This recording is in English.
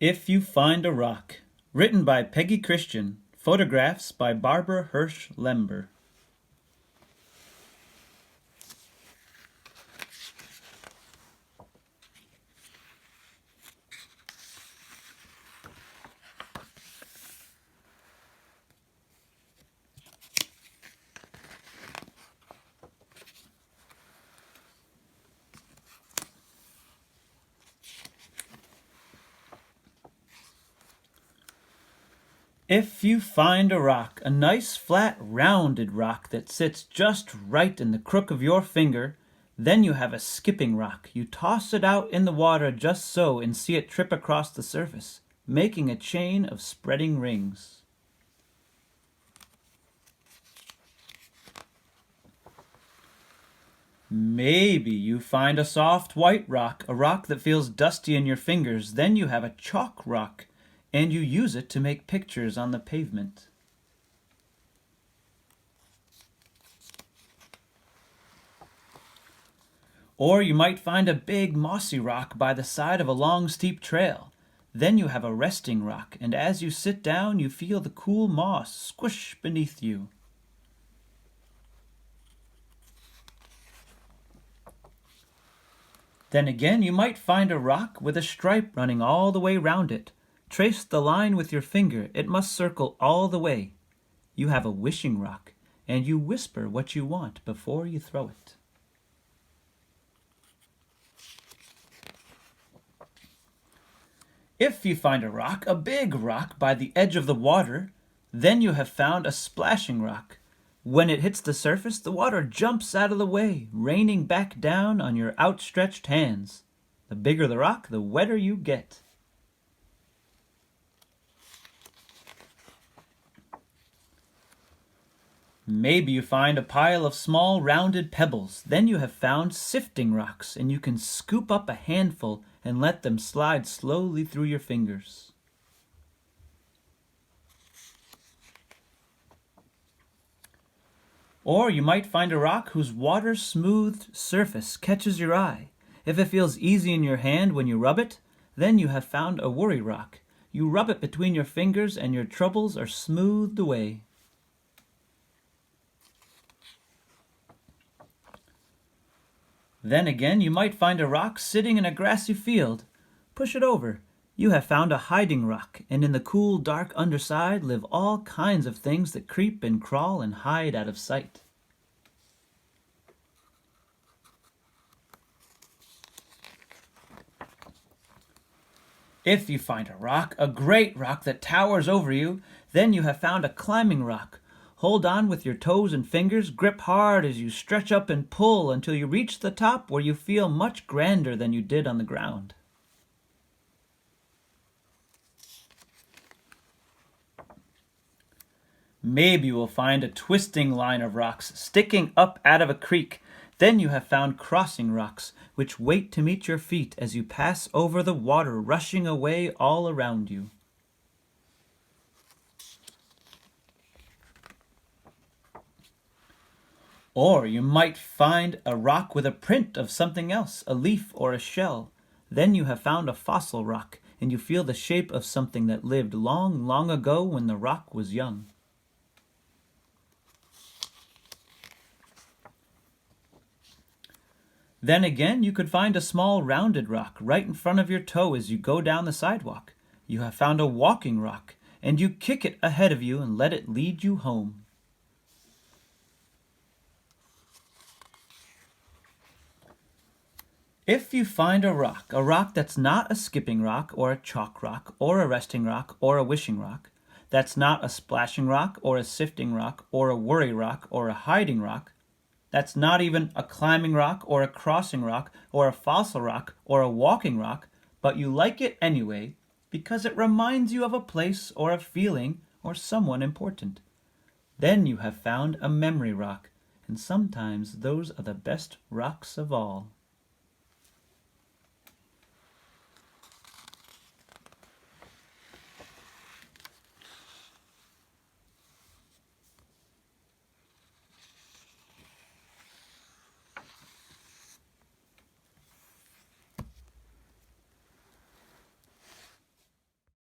If You Find a Rock, written by Peggy Christian, photographs by Barbara Hirsch Lember. If you find a rock, a nice flat rounded rock that sits just right in the crook of your finger, then you have a skipping rock. You toss it out in the water just so and see it trip across the surface, making a chain of spreading rings. Maybe you find a soft white rock, a rock that feels dusty in your fingers. Then you have a chalk rock, and you use it to make pictures on the pavement. Or you might find a big mossy rock by the side of a long steep trail. Then you have a resting rock, and as you sit down you feel the cool moss squish beneath you. Then again you might find a rock with a stripe running all the way round it. Trace the line with your finger. It must circle all the way. You have a wishing rock, and you whisper what you want before you throw it. If you find a rock, a big rock by the edge of the water, then you have found a splashing rock. When it hits the surface, the water jumps out of the way, raining back down on your outstretched hands. The bigger the rock, the wetter you get. Maybe you find a pile of small rounded pebbles. Then you have found sifting rocks, and you can scoop up a handful and let them slide slowly through your fingers. Or you might find a rock whose water-smoothed surface catches your eye. If it feels easy in your hand when you rub it, then you have found a worry rock. You rub it between your fingers and your troubles are smoothed away. Then again, you might find a rock sitting in a grassy field. Push it over. You have found a hiding rock, and in the cool, dark underside live all kinds of things that creep and crawl and hide out of sight. If you find a rock, a great rock that towers over you, then you have found a climbing rock. Hold on with your toes and fingers, grip hard as you stretch up and pull until you reach the top where you feel much grander than you did on the ground. Maybe you will find a twisting line of rocks sticking up out of a creek. Then you have found crossing rocks, which wait to meet your feet as you pass over the water rushing away all around you. Or you might find a rock with a print of something else, a leaf or a shell. Then you have found a fossil rock, and you feel the shape of something that lived long, long ago when the rock was young. Then again, you could find a small rounded rock right in front of your toe as you go down the sidewalk. You have found a walking rock, and you kick it ahead of you and let it lead you home. If you find a rock that's not a skipping rock or a chalk rock or a resting rock or a wishing rock, that's not a splashing rock or a sifting rock or a worry rock or a hiding rock, that's not even a climbing rock or a crossing rock or a fossil rock or a walking rock, but you like it anyway because it reminds you of a place or a feeling or someone important. Then you have found a memory rock, and sometimes those are the best rocks of all.